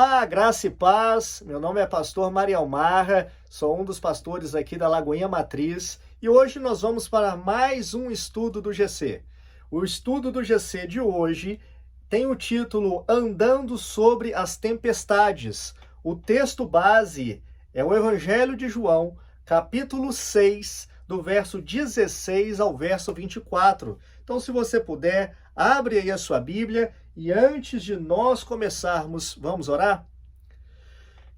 Olá, graça e paz. Meu nome é pastor Mariel Marra, sou um dos pastores aqui da Lagoinha Matriz e hoje nós vamos para mais um estudo do GC. O estudo do GC de hoje tem o título Andando sobre as Tempestades. O texto base é o Evangelho de João, capítulo 6, do verso 16 ao verso 24. Então, se você puder, abre aí a sua Bíblia e antes de nós começarmos, vamos orar?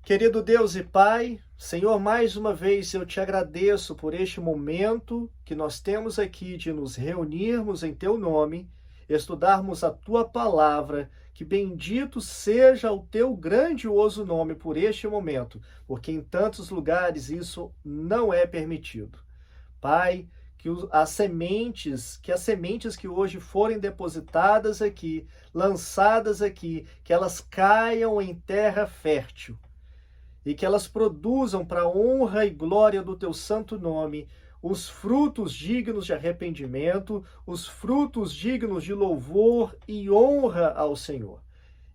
Querido Deus e Pai, Senhor, mais uma vez eu te agradeço por este momento que nós temos aqui de nos reunirmos em Teu nome, estudarmos a Tua palavra, que bendito seja o Teu grandioso nome por este momento, porque em tantos lugares isso não é permitido. Pai, que as sementes que hoje forem depositadas aqui, lançadas aqui, que elas caiam em terra fértil e que elas produzam para a honra e glória do Teu santo nome os frutos dignos de arrependimento, os frutos dignos de louvor e honra ao Senhor.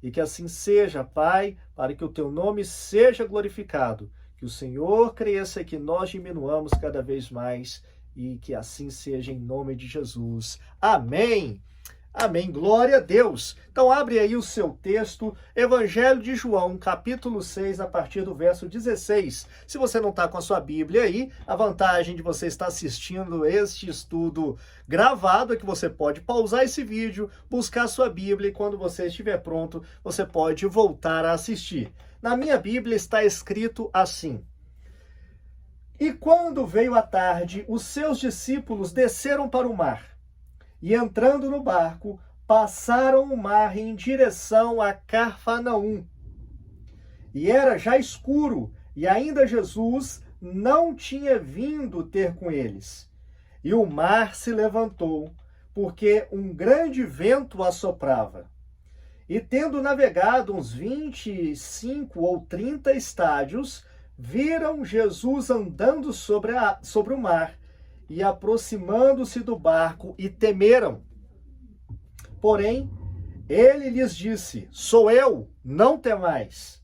E que assim seja, Pai, para que o Teu nome seja glorificado, que o Senhor cresça e que nós diminuamos cada vez mais, e que assim seja em nome de Jesus. Amém! Amém, glória a Deus. Então abre aí o seu texto, Evangelho de João, capítulo 6, a partir do verso 16. Se você não está com a sua Bíblia aí, a vantagem de você estar assistindo este estudo gravado é que você pode pausar esse vídeo, buscar a sua Bíblia e quando você estiver pronto, você pode voltar a assistir. Na minha Bíblia está escrito assim: E quando veio a tarde, os seus discípulos desceram para o mar, e entrando no barco, passaram o mar em direção a Cafarnaum. E era já escuro, e ainda Jesus não tinha vindo ter com eles. E o mar se levantou, porque um grande vento assoprava. E tendo navegado uns 25 ou 30 estádios, viram Jesus andando sobre o mar e aproximando-se do barco e temeram. Porém, ele lhes disse: Sou eu, não temais.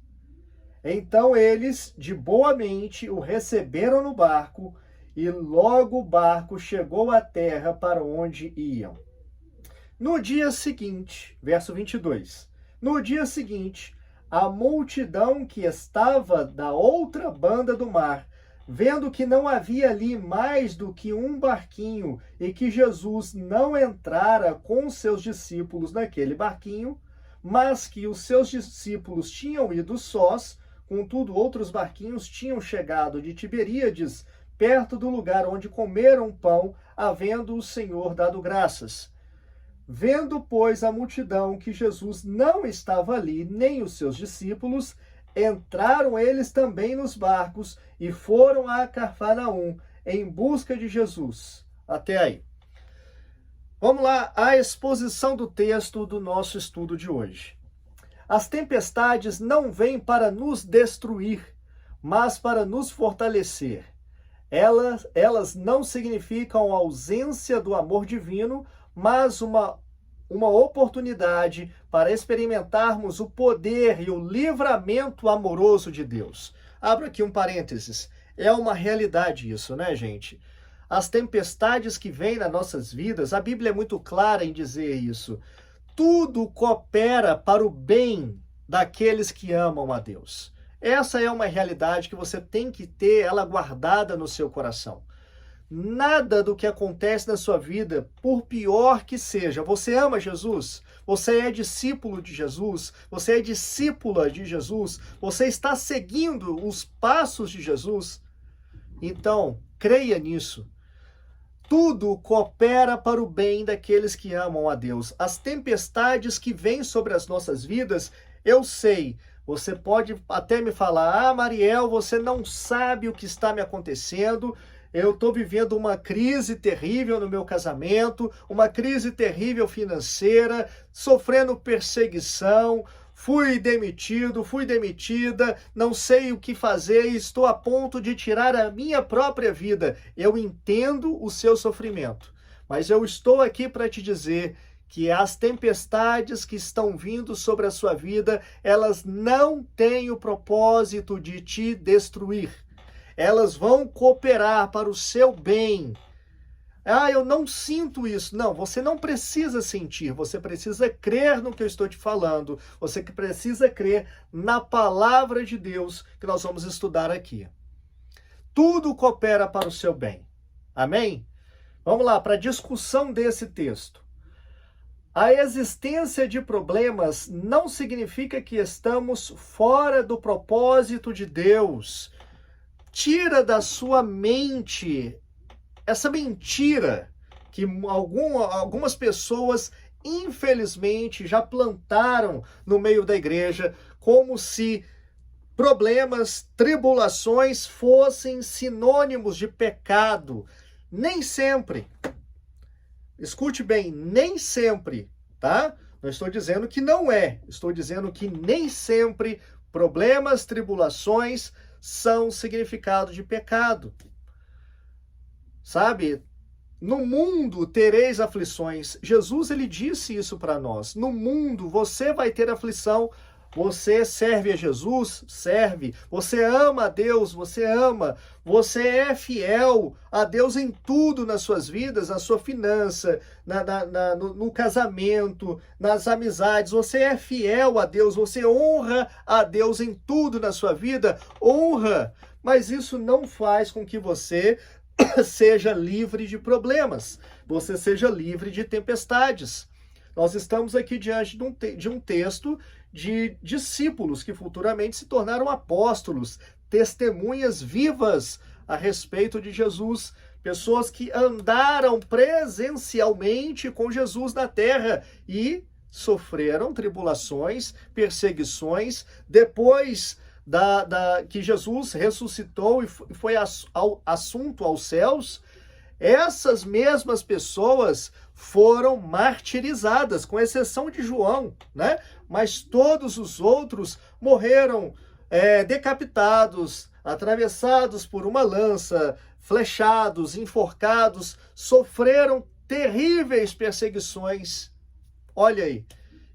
Então eles, de boa mente, o receberam no barco e logo o barco chegou à terra para onde iam. No dia seguinte, verso 22, no dia seguinte, a multidão que estava da outra banda do mar, vendo que não havia ali mais do que um barquinho e que Jesus não entrara com seus discípulos naquele barquinho, mas que os seus discípulos tinham ido sós, contudo outros barquinhos tinham chegado de Tiberíades, perto do lugar onde comeram pão, havendo o Senhor dado graças. Vendo, pois, a multidão que Jesus não estava ali, nem os seus discípulos, entraram eles também nos barcos e foram a Cafarnaum em busca de Jesus. Até aí. Vamos lá, a exposição do texto do nosso estudo de hoje. As tempestades não vêm para nos destruir, mas para nos fortalecer. Elas não significam a ausência do amor divino, mas uma oportunidade para experimentarmos o poder e o livramento amoroso de Deus. Abro aqui um parênteses. É uma realidade isso, né, gente? As tempestades que vêm nas nossas vidas, a Bíblia é muito clara em dizer isso. Tudo coopera para o bem daqueles que amam a Deus. Essa é uma realidade que você tem que ter ela guardada no seu coração. Nada do que acontece na sua vida, por pior que seja, você ama Jesus, você é discípulo de Jesus, você é discípula de Jesus, você está seguindo os passos de Jesus, então creia nisso. Tudo coopera para o bem daqueles que amam a Deus. As tempestades que vêm sobre as nossas vidas, eu sei, você pode até me falar: Mariel, você não sabe o que está me acontecendo, eu estou vivendo uma crise terrível no meu casamento, uma crise terrível financeira, sofrendo perseguição, fui demitido, fui demitida, não sei o que fazer e estou a ponto de tirar a minha própria vida. Eu entendo o seu sofrimento, mas eu estou aqui para te dizer que as tempestades que estão vindo sobre a sua vida, elas não têm o propósito de te destruir. Elas vão cooperar para o seu bem. Ah, eu não sinto isso. Não, você não precisa sentir, você precisa crer no que eu estou te falando. Você precisa crer na palavra de Deus que nós vamos estudar aqui. Tudo coopera para o seu bem. Amém? Vamos lá, para a discussão desse texto. A existência de problemas não significa que estamos fora do propósito de Deus. Tira da sua mente essa mentira que algumas pessoas, infelizmente, já plantaram no meio da igreja, como se problemas, tribulações fossem sinônimos de pecado. Nem sempre. Escute bem, nem sempre, tá? Não estou dizendo que não é, estou dizendo que nem sempre problemas, tribulações são significado de pecado. Sabe? No mundo tereis aflições. Jesus, ele disse isso para nós. No mundo você vai ter aflição. Você serve a Jesus? Serve. Você ama a Deus? Você ama. Você é fiel a Deus em tudo nas suas vidas, na sua finança, no casamento, nas amizades. Você é fiel a Deus, você honra a Deus em tudo na sua vida? Honra. Mas isso não faz com que você seja livre de problemas, você seja livre de tempestades. Nós estamos aqui diante de um texto de discípulos que futuramente se tornaram apóstolos, testemunhas vivas a respeito de Jesus, pessoas que andaram presencialmente com Jesus na terra e sofreram tribulações, perseguições, depois que Jesus ressuscitou e foi assunto aos céus. Essas mesmas pessoas foram martirizadas, com exceção de João, né? Mas todos os outros morreram decapitados, atravessados por uma lança, flechados, enforcados, sofreram terríveis perseguições. Olha aí,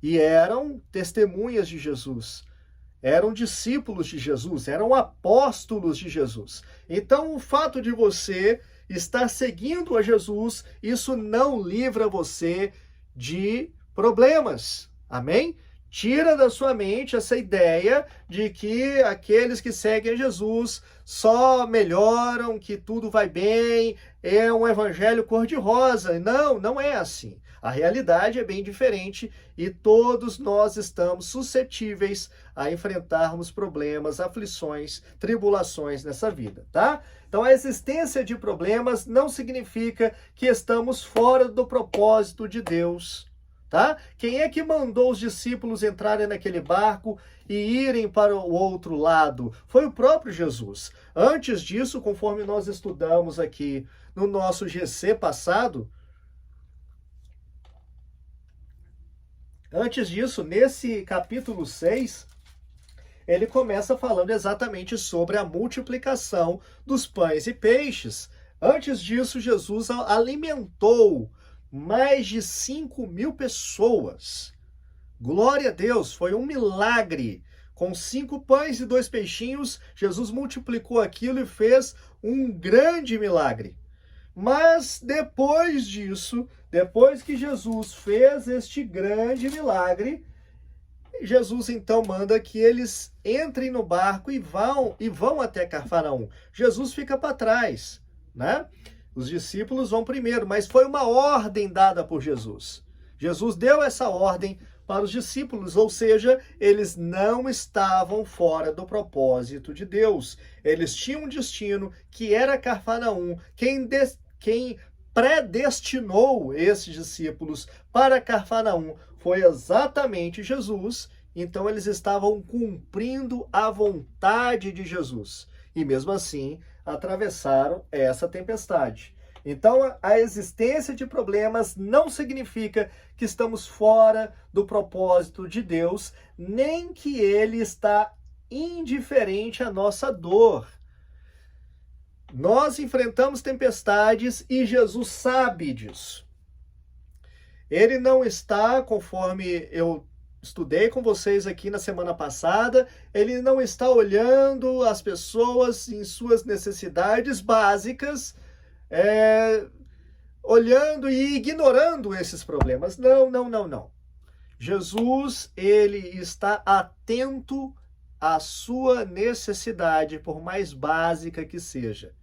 e eram testemunhas de Jesus. Eram discípulos de Jesus, eram apóstolos de Jesus. Então, o fato de você estar seguindo a Jesus, isso não livra você de problemas. Amém? Tira da sua mente essa ideia de que aqueles que seguem a Jesus só melhoram, que tudo vai bem, é um evangelho cor-de-rosa. Não, não é assim. A realidade é bem diferente e todos nós estamos suscetíveis a enfrentarmos problemas, aflições, tribulações nessa vida, tá? Então, a existência de problemas não significa que estamos fora do propósito de Deus, tá? Quem é que mandou os discípulos entrarem naquele barco e irem para o outro lado? Foi o próprio Jesus. Antes disso, conforme nós estudamos aqui no nosso GC passado, antes disso, nesse capítulo 6, ele começa falando exatamente sobre a multiplicação dos pães e peixes. Antes disso, Jesus alimentou mais de 5.000 pessoas. Glória a Deus, foi um milagre. Com 5 pães e 2 peixinhos, Jesus multiplicou aquilo e fez um grande milagre. Mas depois disso, depois que Jesus fez este grande milagre, Jesus então manda que eles entrem no barco e vão até Cafarnaum. Jesus fica para trás, né? Os discípulos vão primeiro, mas foi uma ordem dada por Jesus. Jesus deu essa ordem para os discípulos, ou seja, eles não estavam fora do propósito de Deus. Eles tinham um destino que era Cafarnaum. Quem predestinou esses discípulos para Cafarnaum foi exatamente Jesus. Então eles estavam cumprindo a vontade de Jesus. E mesmo assim, atravessaram essa tempestade. Então, a existência de problemas não significa que estamos fora do propósito de Deus, nem que ele está indiferente à nossa dor. Nós enfrentamos tempestades e Jesus sabe disso. Ele não está, conforme eu estudei com vocês aqui na semana passada, ele não está olhando as pessoas em suas necessidades básicas, olhando e ignorando esses problemas. Não, não, não, não. Jesus, ele está atento à sua necessidade, por mais básica que seja.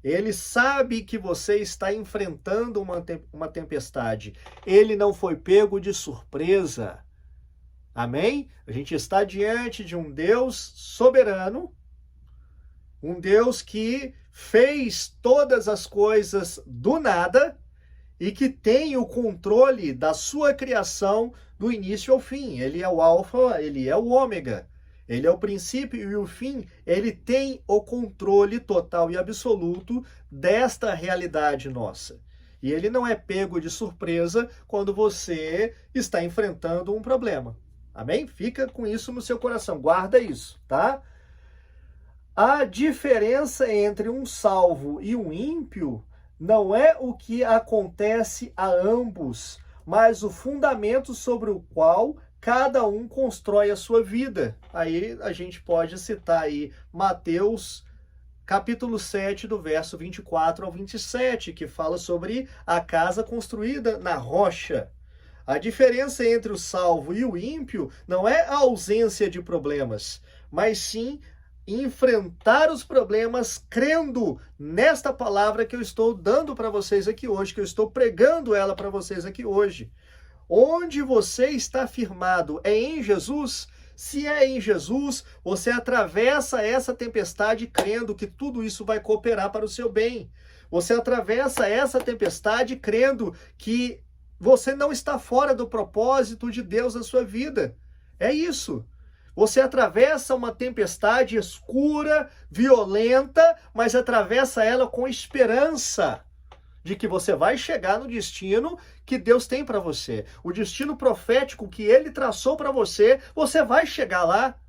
Ele sabe que você está enfrentando uma tempestade. Ele não foi pego de surpresa. Amém? A gente está diante de um Deus soberano, um Deus que fez todas as coisas do nada e que tem o controle da sua criação do início ao fim. Ele é o alfa, ele é o ômega. Ele é o princípio e o fim. Ele tem o controle total e absoluto desta realidade nossa. E ele não é pego de surpresa quando você está enfrentando um problema. Amém? Fica com isso no seu coração. Guarda isso, tá? A diferença entre um salvo e um ímpio não é o que acontece a ambos, mas o fundamento sobre o qual cada um constrói a sua vida. Aí a gente pode citar aí Mateus capítulo 7, do verso 24 ao 27, que fala sobre a casa construída na rocha. A diferença entre o salvo e o ímpio não é a ausência de problemas, mas sim enfrentar os problemas crendo nesta palavra que eu estou dando para vocês aqui hoje, que eu estou pregando ela para vocês aqui hoje. Onde você está firmado é em Jesus? Se é em Jesus, você atravessa essa tempestade crendo que tudo isso vai cooperar para o seu bem. Você atravessa essa tempestade crendo que você não está fora do propósito de Deus na sua vida. É isso. Você atravessa uma tempestade escura, violenta, mas atravessa ela com esperança de que você vai chegar no destino que Deus tem para você. O destino profético que Ele traçou para você, você vai chegar lá.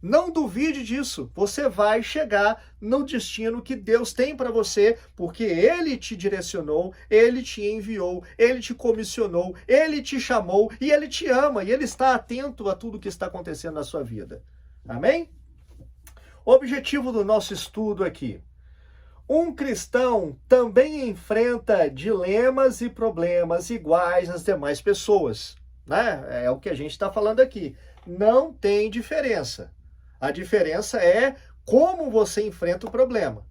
Não duvide disso. Você vai chegar no destino que Deus tem para você, porque Ele te direcionou, Ele te enviou, Ele te comissionou, Ele te chamou e Ele te ama. E Ele está atento a tudo que está acontecendo na sua vida. Amém? Objetivo do nosso estudo aqui. Um cristão também enfrenta dilemas e problemas iguais às demais pessoas, né? É o que a gente está falando aqui. Não tem diferença. A diferença é como você enfrenta o problema.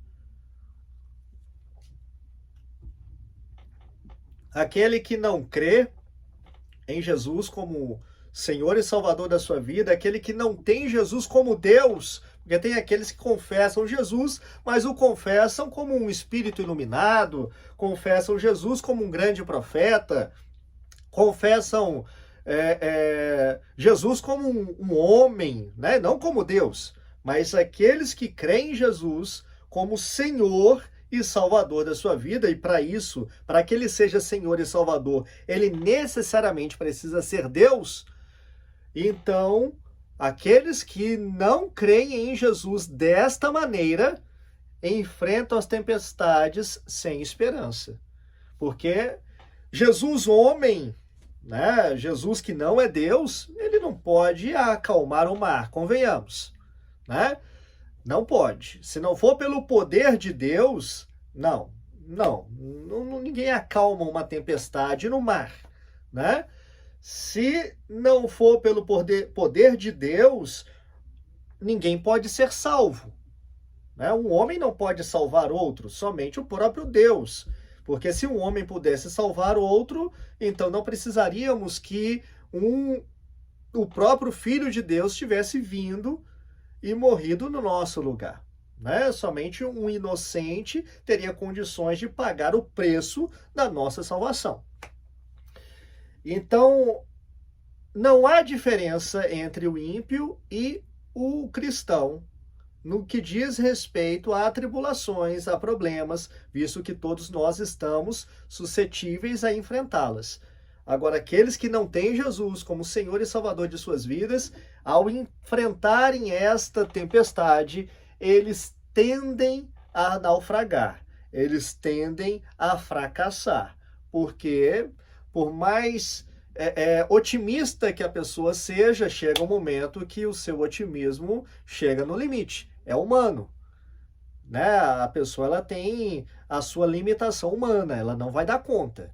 Aquele que não crê em Jesus como Senhor e Salvador da sua vida, aquele que não tem Jesus como Deus, porque tem aqueles que confessam Jesus, mas o confessam como um espírito iluminado, confessam Jesus como um grande profeta, confessam Jesus como um homem, né? Não como Deus, mas aqueles que creem em Jesus como Senhor e Salvador da sua vida, e para isso, para que ele seja Senhor e Salvador, ele necessariamente precisa ser Deus. Então, aqueles que não creem em Jesus desta maneira, enfrentam as tempestades sem esperança. Porque Jesus, homem, né? Jesus que não é Deus, ele não pode acalmar o mar, convenhamos, né? Não pode. Se não for pelo poder de Deus, ninguém acalma uma tempestade no mar, né? Se não for pelo poder de Deus, ninguém pode ser salvo, né? Um homem não pode salvar outro, somente o próprio Deus. Porque se um homem pudesse salvar outro, então não precisaríamos que o próprio Filho de Deus tivesse vindo e morrido no nosso lugar, né? Somente um inocente teria condições de pagar o preço da nossa salvação. Então, não há diferença entre o ímpio e o cristão no que diz respeito a tribulações, a problemas, visto que todos nós estamos suscetíveis a enfrentá-las. Agora, aqueles que não têm Jesus como Senhor e Salvador de suas vidas, ao enfrentarem esta tempestade, eles tendem a naufragar, eles tendem a fracassar, porque por mais otimista que a pessoa seja, chega um momento que o seu otimismo chega no limite. É humano, né? A pessoa ela tem a sua limitação humana, ela não vai dar conta,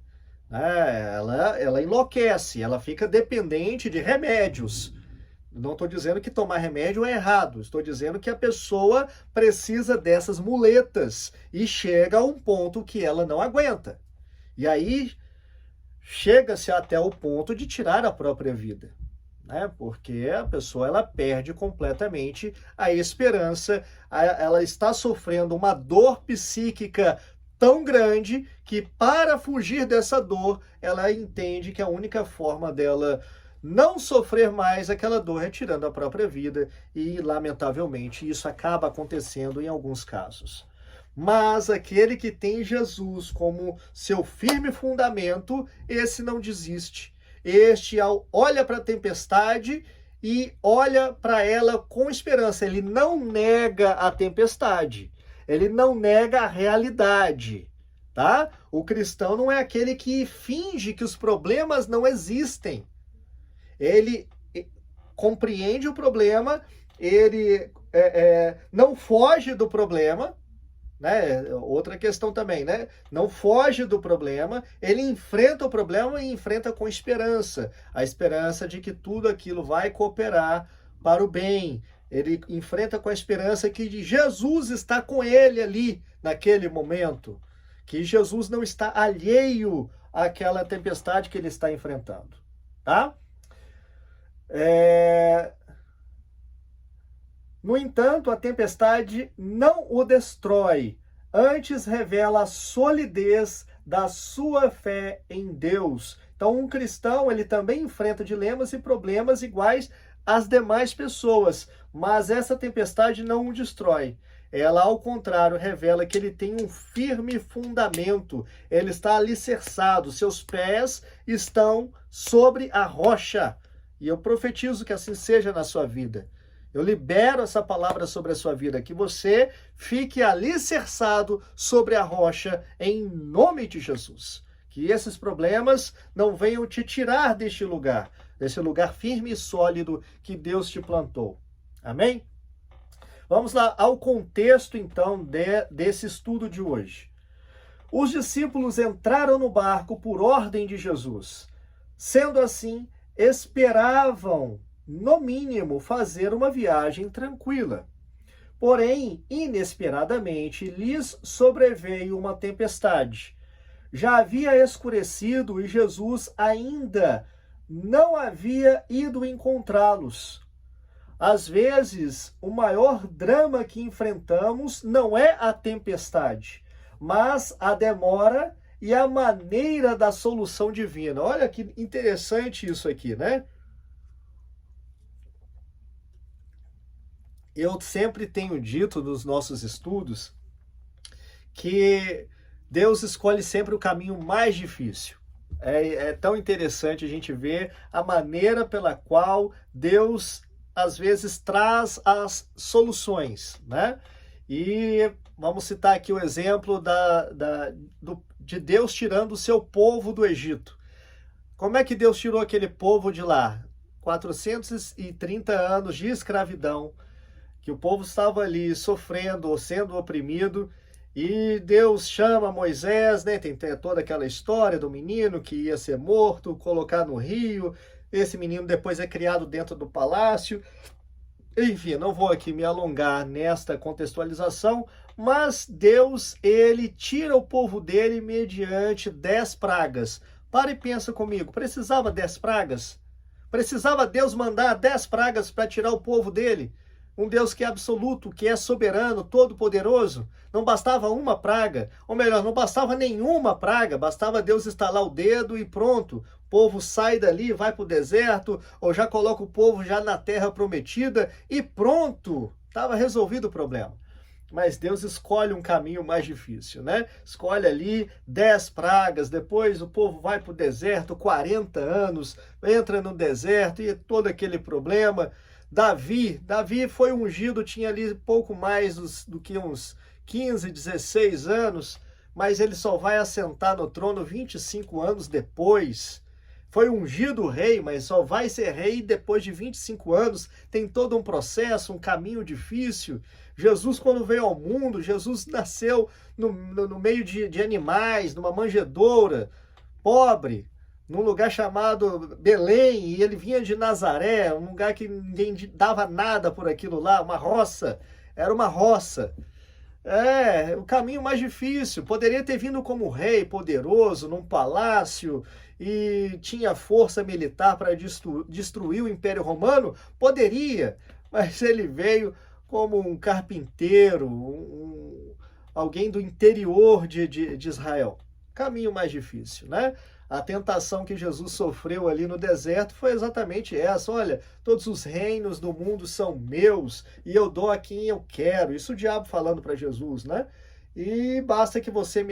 né? Ela enlouquece, ela fica dependente de remédios. Não estou dizendo que tomar remédio é errado, estou dizendo que a pessoa precisa dessas muletas e chega a um ponto que ela não aguenta. E aí chega-se até o ponto de tirar a própria vida, né? Porque a pessoa ela perde completamente a esperança, ela está sofrendo uma dor psíquica tão grande que, para fugir dessa dor, ela entende que a única forma dela não sofrer mais aquela dor é tirando a própria vida, e lamentavelmente isso acaba acontecendo em alguns casos. Mas aquele que tem Jesus como seu firme fundamento, esse não desiste. Este olha para a tempestade e olha para ela com esperança. Ele não nega a tempestade, ele não nega a realidade, tá? O cristão não é aquele que finge que os problemas não existem. Ele compreende o problema, ele não foge do problema, né? Outra questão também, né? Não foge do problema, ele enfrenta o problema e enfrenta com esperança, a esperança de que tudo aquilo vai cooperar para o bem. Ele enfrenta com a esperança que Jesus está com ele ali naquele momento, que Jesus não está alheio àquela tempestade que ele está enfrentando, tá? No entanto, a tempestade não o destrói, antes revela a solidez da sua fé em Deus. Então, um cristão, ele também enfrenta dilemas e problemas iguais às demais pessoas, mas essa tempestade não o destrói. Ela, ao contrário, revela que ele tem um firme fundamento, ele está alicerçado, seus pés estão sobre a rocha. E eu profetizo que assim seja na sua vida. Eu libero essa palavra sobre a sua vida, que você fique alicerçado sobre a rocha em nome de Jesus. Que esses problemas não venham te tirar deste lugar firme e sólido que Deus te plantou. Amém? Vamos lá ao contexto, então, desse estudo de hoje. Os discípulos entraram no barco por ordem de Jesus. Sendo assim, esperavam, no mínimo, fazer uma viagem tranquila. Porém, inesperadamente, lhes sobreveio uma tempestade. Já havia escurecido e Jesus ainda não havia ido encontrá-los. Às vezes, o maior drama que enfrentamos não é a tempestade, mas a demora e a maneira da solução divina. Olha que interessante isso aqui, né? Eu sempre tenho dito nos nossos estudos que Deus escolhe sempre o caminho mais difícil. É tão interessante a gente ver a maneira pela qual Deus, às vezes, traz as soluções, né? E vamos citar aqui o exemplo de Deus tirando o seu povo do Egito. Como é que Deus tirou aquele povo de lá? 430 anos de escravidão, que o povo estava ali sofrendo, sendo oprimido, e Deus chama Moisés, né? Tem toda aquela história do menino que ia ser morto, colocar no rio. Esse menino depois é criado dentro do palácio. Enfim, não vou aqui me alongar nesta contextualização, mas Deus, ele tira o povo dele mediante 10 pragas. Para e pensa comigo, precisava 10 pragas? Precisava Deus mandar 10 pragas para tirar o povo dele? Um Deus que é absoluto, que é soberano, todo-poderoso. Não bastava uma praga, ou melhor, não bastava nenhuma praga, bastava Deus estalar o dedo e pronto. O povo sai dali, vai para o deserto, ou já coloca o povo já na terra prometida e pronto, estava resolvido o problema. Mas Deus escolhe um caminho mais difícil, né? Escolhe ali 10 pragas, depois o povo vai para o deserto, 40 anos, entra no deserto e todo aquele problema. Davi foi ungido, tinha ali pouco mais do que uns 15, 16 anos, mas ele só vai assentar no trono 25 anos depois. Foi ungido rei, mas só vai ser rei depois de 25 anos. Tem todo um processo, um caminho difícil. Jesus, quando veio ao mundo, Jesus nasceu no meio de animais, numa manjedoura, pobre, num lugar chamado Belém, e ele vinha de Nazaré, um lugar que ninguém dava nada por aquilo lá, uma roça, era uma roça. É, o caminho mais difícil. Poderia ter vindo como rei poderoso, num palácio, e tinha força militar para destruir o Império Romano? Poderia, mas ele veio como um carpinteiro, alguém do interior de Israel. Caminho mais difícil, né? A tentação que Jesus sofreu ali no deserto foi exatamente essa. Olha, todos os reinos do mundo são meus e eu dou a quem eu quero. Isso o diabo falando para Jesus, né? E basta que você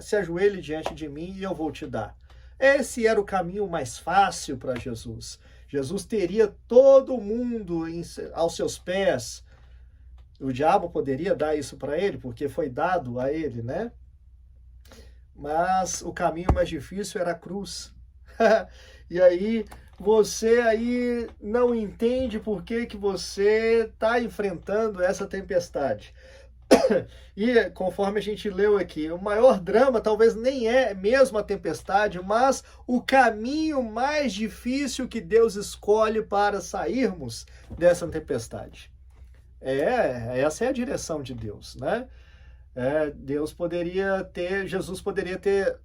se ajoelhe diante de mim e eu vou te dar. Esse era o caminho mais fácil para Jesus. Jesus teria todo mundo aos seus pés. O diabo poderia dar isso para ele, porque foi dado a ele, né? Mas o caminho mais difícil era a cruz. E aí você aí não entende por que você está enfrentando essa tempestade. E conforme a gente leu aqui, o maior drama talvez nem é mesmo a tempestade, mas o caminho mais difícil que Deus escolhe para sairmos dessa tempestade. Essa é a direção de Deus, né? Jesus poderia ter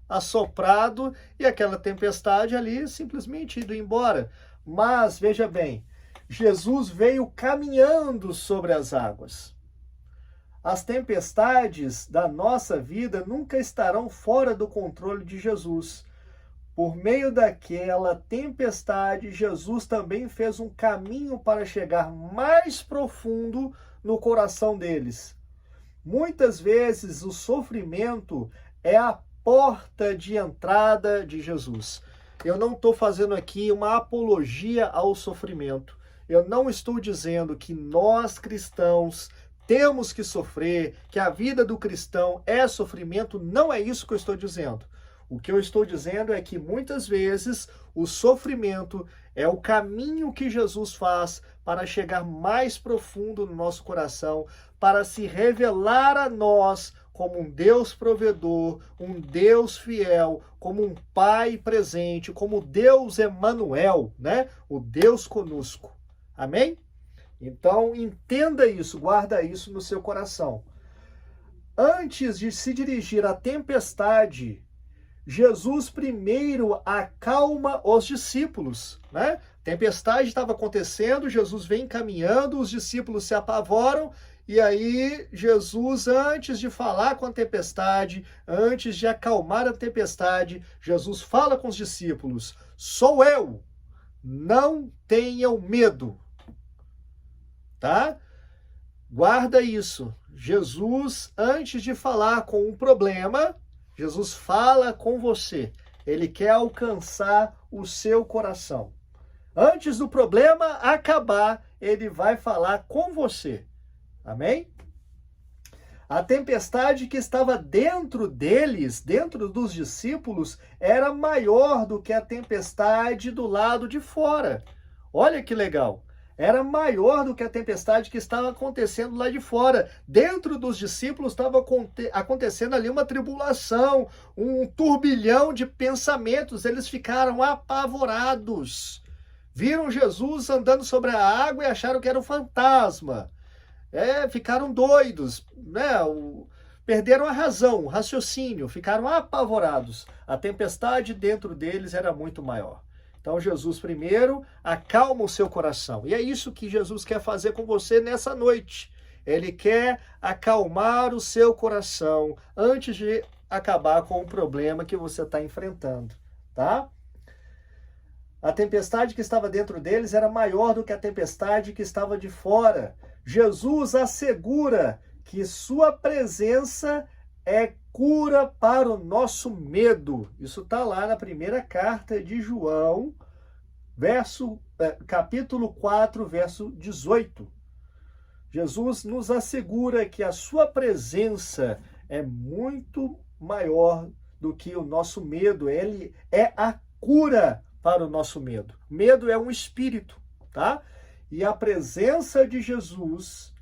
assoprado e aquela tempestade ali simplesmente ido embora. Mas, veja bem, Jesus veio caminhando sobre as águas. As tempestades da nossa vida nunca estarão fora do controle de Jesus. Por meio daquela tempestade, Jesus também fez um caminho para chegar mais profundo no coração deles. Muitas vezes o sofrimento é a porta de entrada de Jesus. Eu não estou fazendo aqui uma apologia ao sofrimento. Eu não estou dizendo que nós cristãos temos que sofrer, que a vida do cristão é sofrimento. Não é isso que eu estou dizendo. O que eu estou dizendo é que muitas vezes o sofrimento é o caminho que Jesus faz para chegar mais profundo no nosso coração, para se revelar a nós como um Deus provedor, um Deus fiel, como um Pai presente, como Deus Emanuel, né? O Deus conosco. Amém? Então, entenda isso, guarda isso no seu coração. Antes de se dirigir à tempestade, Jesus primeiro acalma os discípulos, né? Tempestade estava acontecendo, Jesus vem caminhando, os discípulos se apavoram, e aí Jesus, antes de falar com a tempestade, antes de acalmar a tempestade, Jesus fala com os discípulos: sou eu, não tenham medo. Tá? Guarda isso. Jesus, antes de falar com um problema, Jesus fala com você. Ele quer alcançar o seu coração. Antes do problema acabar, ele vai falar com você. Amém? A tempestade que estava dentro deles, dentro dos discípulos, era maior do que a tempestade do lado de fora. Olha que legal. Era maior do que a tempestade que estava acontecendo lá de fora. Dentro dos discípulos estava acontecendo ali uma tribulação, um turbilhão de pensamentos. Eles ficaram apavorados. Viram Jesus andando sobre a água e acharam que era um fantasma. Ficaram doidos, né? Perderam a razão, o raciocínio, ficaram apavorados. A tempestade dentro deles era muito maior. Então Jesus primeiro acalma o seu coração. E é isso que Jesus quer fazer com você nessa noite. Ele quer acalmar o seu coração antes de acabar com o problema que você está enfrentando, tá? A tempestade que estava dentro deles era maior do que a tempestade que estava de fora. Jesus assegura que sua presença é cura para o nosso medo. Isso está lá na primeira carta de João, capítulo 4, verso 18. Jesus nos assegura que a sua presença é muito maior do que o nosso medo. Ele é a cura para o nosso medo. Medo é um espírito, tá? E a presença de Jesus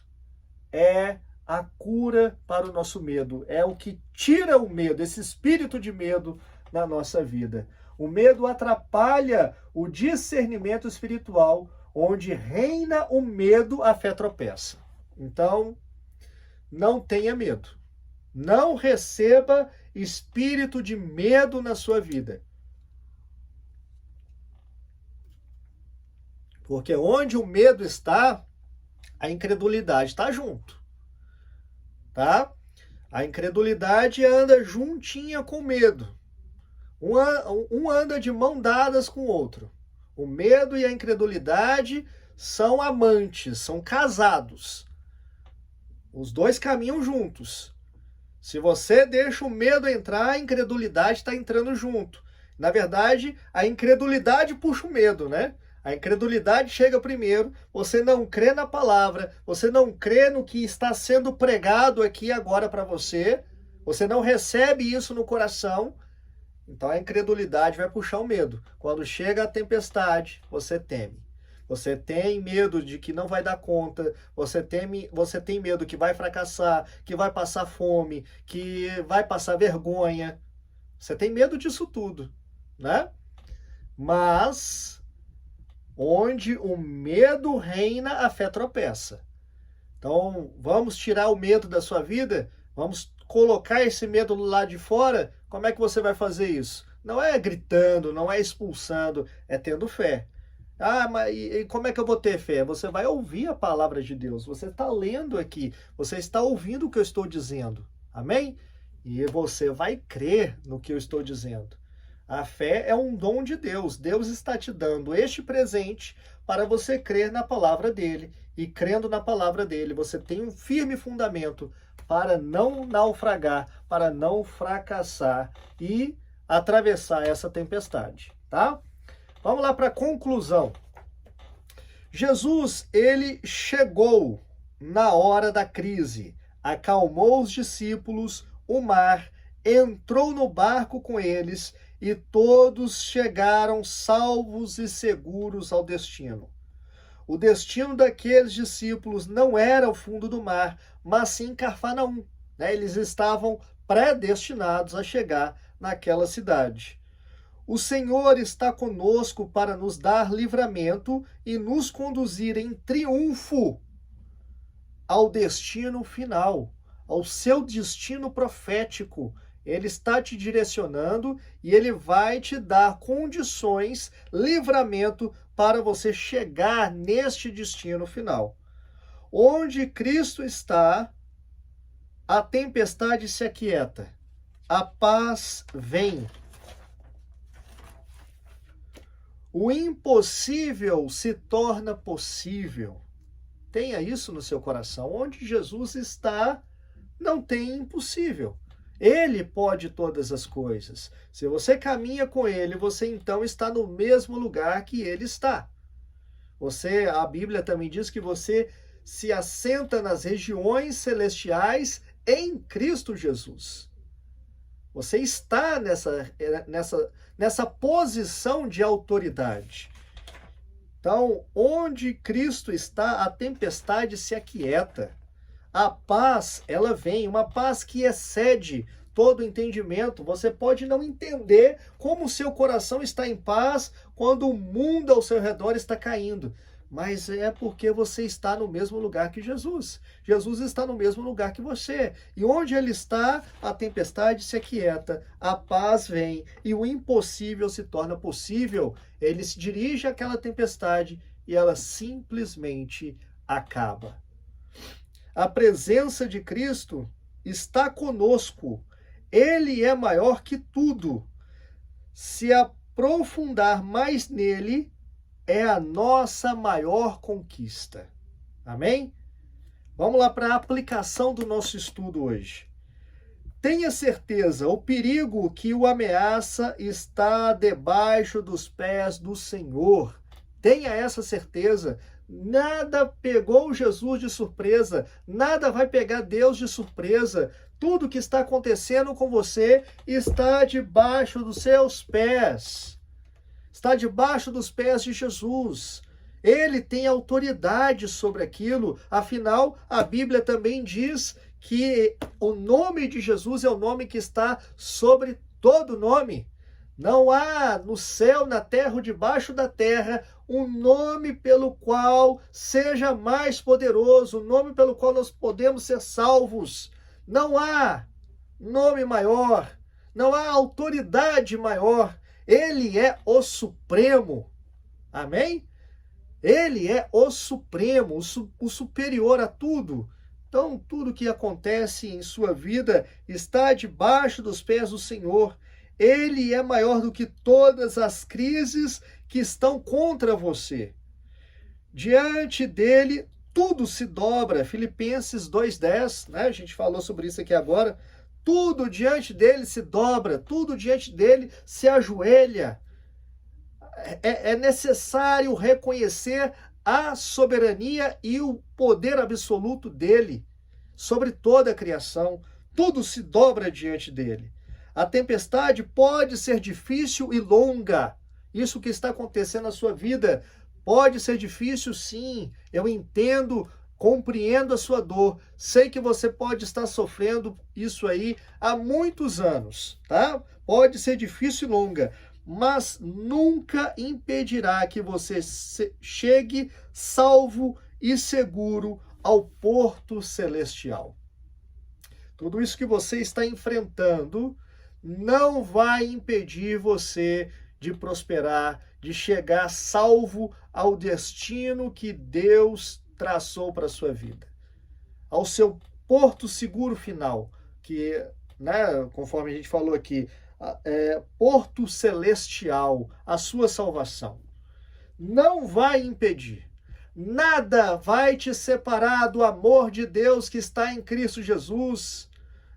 é a cura para o nosso medo. É o que tira o medo, esse espírito de medo na nossa vida. O medo atrapalha o discernimento espiritual. Onde reina o medo, a fé tropeça. Então, não tenha medo. Não receba espírito de medo na sua vida. Porque onde o medo está, a incredulidade está junto. Tá? A incredulidade anda juntinha com o medo. Um anda de mão dadas com o outro. O medo e a incredulidade são amantes, são casados. Os dois caminham juntos. Se você deixa o medo entrar, a incredulidade está entrando junto. Na verdade, a incredulidade puxa o medo, né? A incredulidade chega primeiro, você não crê na palavra, você não crê no que está sendo pregado aqui agora para você, você não recebe isso no coração. Então a incredulidade vai puxar o medo. Quando chega a tempestade, você teme. Você tem medo de que não vai dar conta, você tem medo que vai fracassar, que vai passar fome, que vai passar vergonha. Você tem medo disso tudo, né? Mas onde o medo reina, a fé tropeça. Então, vamos tirar o medo da sua vida? Vamos colocar esse medo do lado de fora? Como é que você vai fazer isso? Não é gritando, não é expulsando, é tendo fé. Ah, mas e como é que eu vou ter fé? Você vai ouvir a palavra de Deus. Você está lendo aqui, você está ouvindo o que eu estou dizendo. Amém? E você vai crer no que eu estou dizendo. A fé é um dom de Deus. Deus está te dando este presente para você crer na palavra dele. E crendo na palavra dele, você tem um firme fundamento para não naufragar, para não fracassar e atravessar essa tempestade, tá? Vamos lá para a conclusão. Jesus, ele chegou na hora da crise, acalmou os discípulos, o mar, entrou no barco com eles e todos chegaram salvos e seguros ao destino. O destino daqueles discípulos não era o fundo do mar, mas sim Cafarnaum, né? Eles estavam predestinados a chegar naquela cidade. O Senhor está conosco para nos dar livramento e nos conduzir em triunfo ao destino final, ao seu destino profético. Ele está te direcionando e ele vai te dar condições, livramento para você chegar neste destino final. Onde Cristo está, a tempestade se aquieta, a paz vem. O impossível se torna possível. Tenha isso no seu coração. Onde Jesus está, não tem impossível. Ele pode todas as coisas. Se você caminha com ele, você então está no mesmo lugar que ele está. A Bíblia também diz que você se assenta nas regiões celestiais em Cristo Jesus. Você está nessa posição de autoridade. Então, onde Cristo está, a tempestade se aquieta. A paz, ela vem, uma paz que excede todo entendimento. Você pode não entender como o seu coração está em paz quando o mundo ao seu redor está caindo. Mas é porque você está no mesmo lugar que Jesus. Jesus está no mesmo lugar que você. E onde ele está, a tempestade se aquieta, a paz vem e o impossível se torna possível. Ele se dirige àquela tempestade e ela simplesmente acaba. A presença de Cristo está conosco. Ele é maior que tudo. Se aprofundar mais nele, é a nossa maior conquista. Amém? Vamos lá para a aplicação do nosso estudo hoje. Tenha certeza, o perigo que o ameaça está debaixo dos pés do Senhor. Tenha essa certeza. Nada pegou Jesus de surpresa, nada vai pegar Deus de surpresa. Tudo que está acontecendo com você está debaixo dos seus pés. Está debaixo dos pés de Jesus. Ele tem autoridade sobre aquilo. Afinal, a Bíblia também diz que o nome de Jesus é o nome que está sobre todo nome. Não há no céu, na terra ou debaixo da terra um nome pelo qual seja mais poderoso, um nome pelo qual nós podemos ser salvos. Não há nome maior, não há autoridade maior. Ele é o Supremo. Amém? Ele é o Supremo, o superior a tudo. Então, tudo que acontece em sua vida está debaixo dos pés do Senhor. Ele é maior do que todas as crises que estão contra você. Diante dele, tudo se dobra. Filipenses 2:10, né? A gente falou sobre isso aqui agora. Tudo diante dele se dobra, tudo diante dele se ajoelha. É necessário reconhecer a soberania e o poder absoluto dele sobre toda a criação. Tudo se dobra diante dele. A tempestade pode ser difícil e longa. Isso que está acontecendo na sua vida pode ser difícil, sim. Eu entendo, compreendo a sua dor. Sei que você pode estar sofrendo isso aí há muitos anos, tá? Pode ser difícil e longa, mas nunca impedirá que você chegue salvo e seguro ao porto celestial. Tudo isso que você está enfrentando não vai impedir você de prosperar, de chegar salvo ao destino que Deus traçou para a sua vida, ao seu porto seguro final, que, né, conforme a gente falou aqui, porto celestial, a sua salvação. Não vai impedir. Nada vai te separar do amor de Deus que está em Cristo Jesus.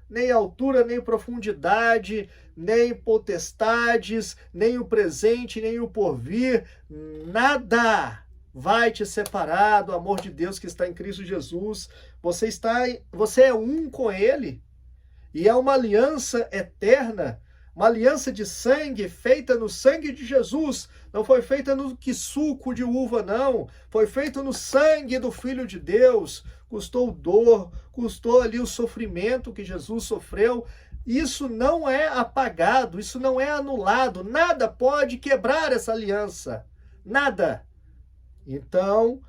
Nem altura, nem profundidade, nem potestades, nem o presente, nem o porvir. Nada vai te separar do amor de Deus que está em Cristo Jesus. Você é um com Ele. E é uma aliança eterna, uma aliança de sangue, feita no sangue de Jesus. Não foi feita no suco de uva, não. Foi feita no sangue do Filho de Deus. Custou dor, custou ali o sofrimento que Jesus sofreu. Isso não é apagado, isso não é anulado. Nada pode quebrar essa aliança. Nada. Então,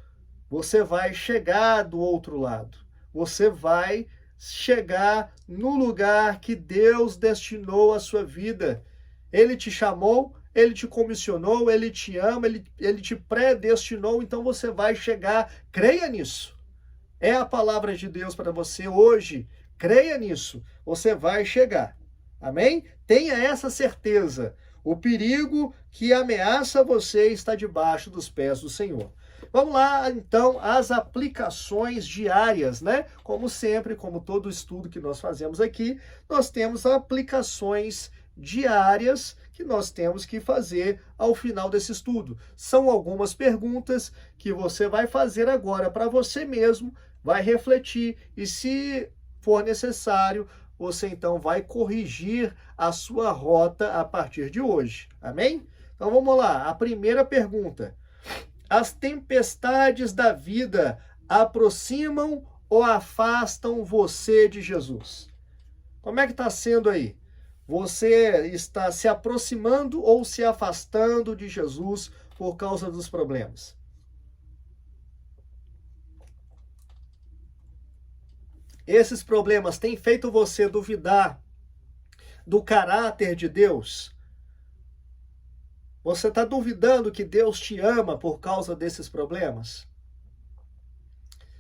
você vai chegar do outro lado. Você vai chegar no lugar que Deus destinou à sua vida. Ele te chamou, Ele te comissionou, Ele te ama, Ele te predestinou, então você vai chegar. Creia nisso. É a palavra de Deus para você hoje. Creia nisso. Você vai chegar. Amém? Tenha essa certeza. O perigo que ameaça você está debaixo dos pés do Senhor. Vamos lá, então, às aplicações diárias, né? Como sempre, como todo estudo que nós fazemos aqui, nós temos aplicações diárias que nós temos que fazer ao final desse estudo. São algumas perguntas que você vai fazer agora para você mesmo, vai refletir e, se for necessário, você então vai corrigir a sua rota a partir de hoje. Amém? Então vamos lá. A primeira pergunta: as tempestades da vida aproximam ou afastam você de Jesus? Como é que está sendo aí? Você está se aproximando ou se afastando de Jesus por causa dos problemas? Esses problemas têm feito você duvidar do caráter de Deus? Você está duvidando que Deus te ama por causa desses problemas?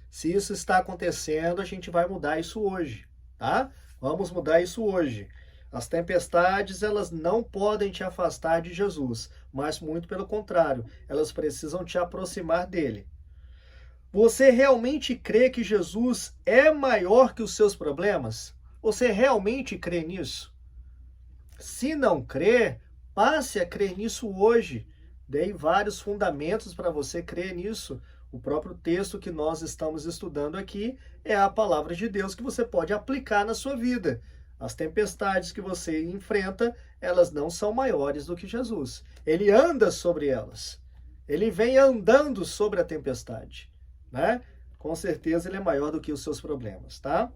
Se isso está acontecendo, a gente vai mudar isso hoje, tá? Vamos mudar isso hoje. As tempestades, elas não podem te afastar de Jesus, mas muito pelo contrário, elas precisam te aproximar dele. Você realmente crê que Jesus é maior que os seus problemas? Você realmente crê nisso? Se não crê, passe a crer nisso hoje. Dei vários fundamentos para você crer nisso. O próprio texto que nós estamos estudando aqui é a palavra de Deus que você pode aplicar na sua vida. As tempestades que você enfrenta, elas não são maiores do que Jesus. Ele anda sobre elas. Ele vem andando sobre a tempestade, né? Com certeza ele é maior do que os seus problemas, tá?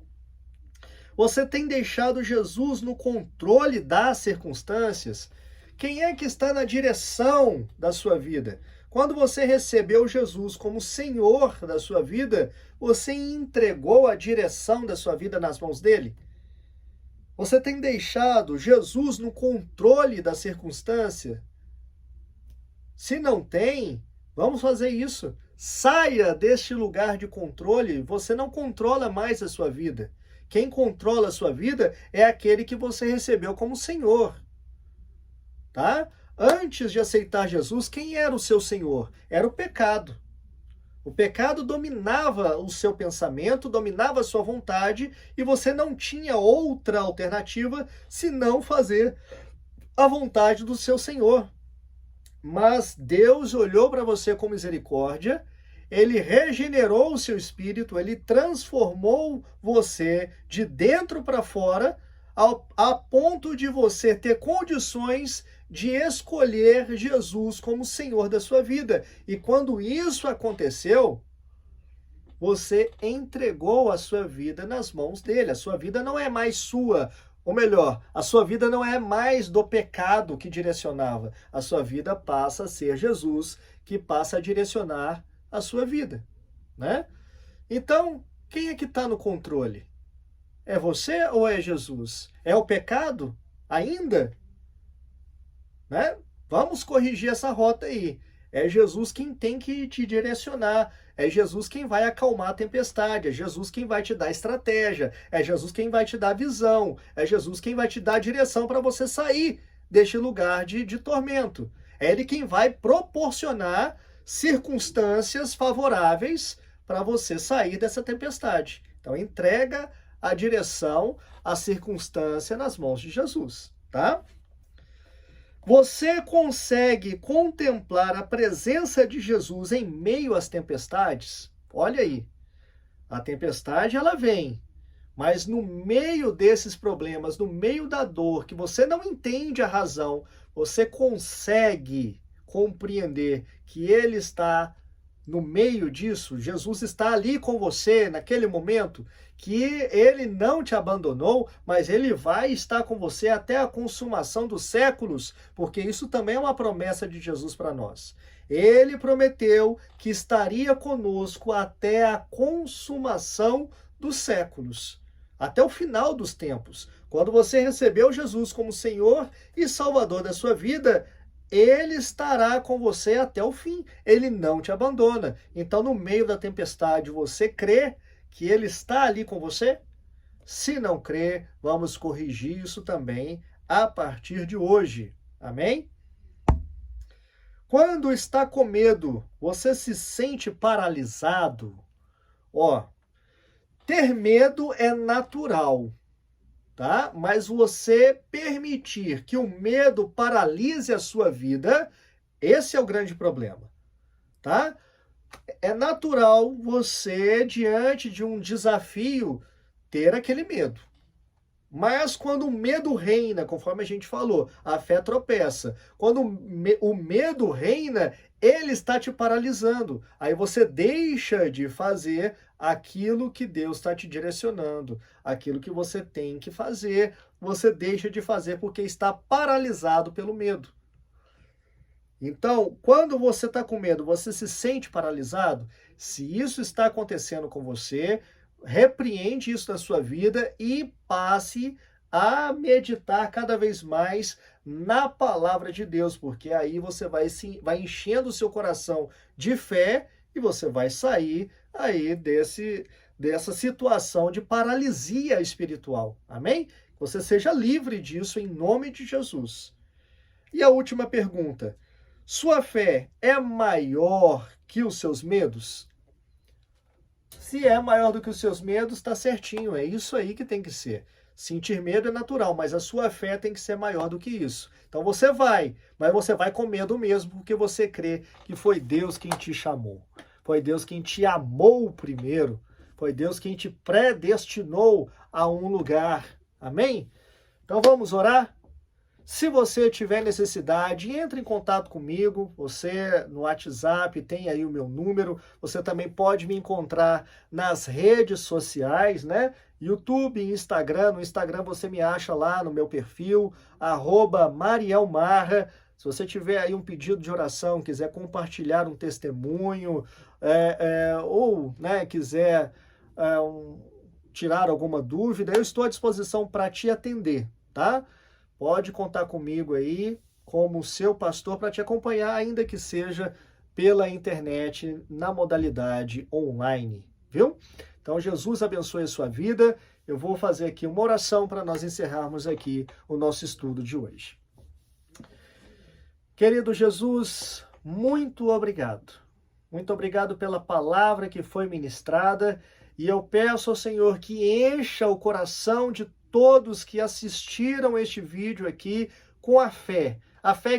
Você tem deixado Jesus no controle das circunstâncias? Quem é que está na direção da sua vida? Quando você recebeu Jesus como Senhor da sua vida, você entregou a direção da sua vida nas mãos dele? Você tem deixado Jesus no controle da circunstância? Se não tem, vamos fazer isso. Saia deste lugar de controle. Você não controla mais a sua vida. Quem controla a sua vida é aquele que você recebeu como Senhor. Tá? Antes de aceitar Jesus, quem era o seu Senhor? Era o pecado. O pecado dominava o seu pensamento, dominava a sua vontade, e você não tinha outra alternativa senão fazer a vontade do seu Senhor. Mas Deus olhou para você com misericórdia, ele regenerou o seu espírito, ele transformou você de dentro para fora, a ponto de você ter condições de escolher Jesus como Senhor da sua vida. E quando isso aconteceu, você entregou a sua vida nas mãos dele. A sua vida não é mais sua, ou melhor, a sua vida não é mais do pecado que direcionava. A sua vida passa a ser Jesus que passa a direcionar a sua vida, né? Então, quem é que está no controle? É você ou é Jesus? É o pecado ainda? Né? Vamos corrigir essa rota aí. É Jesus quem tem que te direcionar. É Jesus quem vai acalmar a tempestade. É Jesus quem vai te dar estratégia. É Jesus quem vai te dar visão. É Jesus quem vai te dar direção para você sair deste lugar de tormento. É Ele quem vai proporcionar circunstâncias favoráveis para você sair dessa tempestade. Então, entrega a direção, a circunstância nas mãos de Jesus, tá? Você consegue contemplar a presença de Jesus em meio às tempestades? Olha aí, a tempestade ela vem, mas no meio desses problemas, no meio da dor, que você não entende a razão, você consegue compreender que Ele está no meio disso, Jesus está ali com você naquele momento, que Ele não te abandonou, mas Ele vai estar com você até a consumação dos séculos, porque isso também é uma promessa de Jesus para nós. Ele prometeu que estaria conosco até a consumação dos séculos, até o final dos tempos. Quando você recebeu Jesus como Senhor e Salvador da sua vida, Ele estará com você até o fim. Ele não te abandona. Então, no meio da tempestade, você crê que Ele está ali com você? Se não crê, vamos corrigir isso também a partir de hoje. Amém? Quando está com medo, você se sente paralisado? Ter medo é natural. Tá? Mas você permitir que o medo paralise a sua vida, esse é o grande problema, tá? É natural você, diante de um desafio, ter aquele medo. Mas quando o medo reina, conforme a gente falou, a fé tropeça. Quando o medo reina, ele está te paralisando. Aí você deixa de fazer aquilo que Deus está te direcionando, aquilo que você tem que fazer, você deixa de fazer porque está paralisado pelo medo. Então, quando você está com medo, você se sente paralisado? Se isso está acontecendo com você, repreende isso na sua vida e passe a meditar cada vez mais na palavra de Deus, porque aí você vai enchendo o seu coração de fé e você vai sair aí dessa situação de paralisia espiritual. Amém? Você seja livre disso em nome de Jesus. E a última pergunta: sua fé é maior que os seus medos? Se é maior do que os seus medos, está certinho, é isso aí que tem que ser. Sentir medo é natural, mas a sua fé tem que ser maior do que isso. Então você vai, mas você vai com medo mesmo, porque você crê que foi Deus quem te chamou. Foi Deus quem te amou primeiro. Foi Deus quem te predestinou a um lugar. Amém? Então vamos orar? Se você tiver necessidade, entre em contato comigo. Você no WhatsApp tem aí o meu número. Você também pode me encontrar nas redes sociais, né? YouTube, Instagram. No Instagram você me acha lá no meu perfil, @marielmarra. Se você tiver aí um pedido de oração, quiser compartilhar um testemunho, ou né, quiser tirar alguma dúvida, eu estou à disposição para te atender, tá? Pode contar comigo aí como seu pastor para te acompanhar, ainda que seja pela internet, na modalidade online, viu? Então, Jesus abençoe a sua vida. Eu vou fazer aqui uma oração para nós encerrarmos aqui o nosso estudo de hoje. Querido Jesus, muito obrigado. Muito obrigado pela palavra que foi ministrada e eu peço ao Senhor que encha o coração de todos que assistiram este vídeo aqui com a fé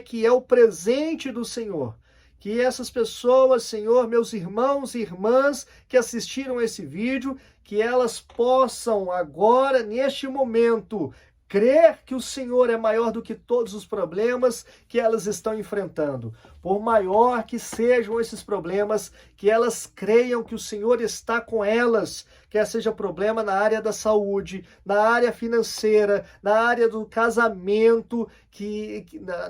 que é o presente do Senhor. Que essas pessoas, Senhor, meus irmãos e irmãs que assistiram esse vídeo, que elas possam agora, neste momento, crer que o Senhor é maior do que todos os problemas que elas estão enfrentando. Por maior que sejam esses problemas, que elas creiam que o Senhor está com elas, quer seja problema na área da saúde, na área financeira, na área do casamento,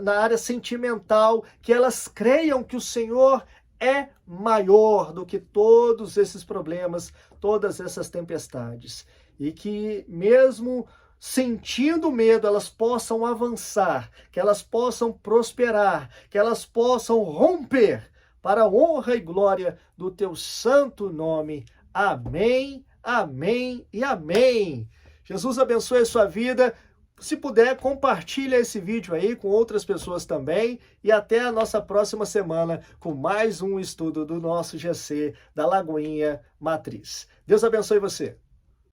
na área sentimental, que elas creiam que o Senhor é maior do que todos esses problemas, todas essas tempestades. E que mesmo sentindo medo, elas possam avançar, que elas possam prosperar, que elas possam romper para a honra e glória do teu santo nome. Amém, amém e amém. Jesus abençoe a sua vida. Se puder, compartilha esse vídeo aí com outras pessoas também e até a nossa próxima semana com mais um estudo do nosso GC da Lagoinha Matriz. Deus abençoe você.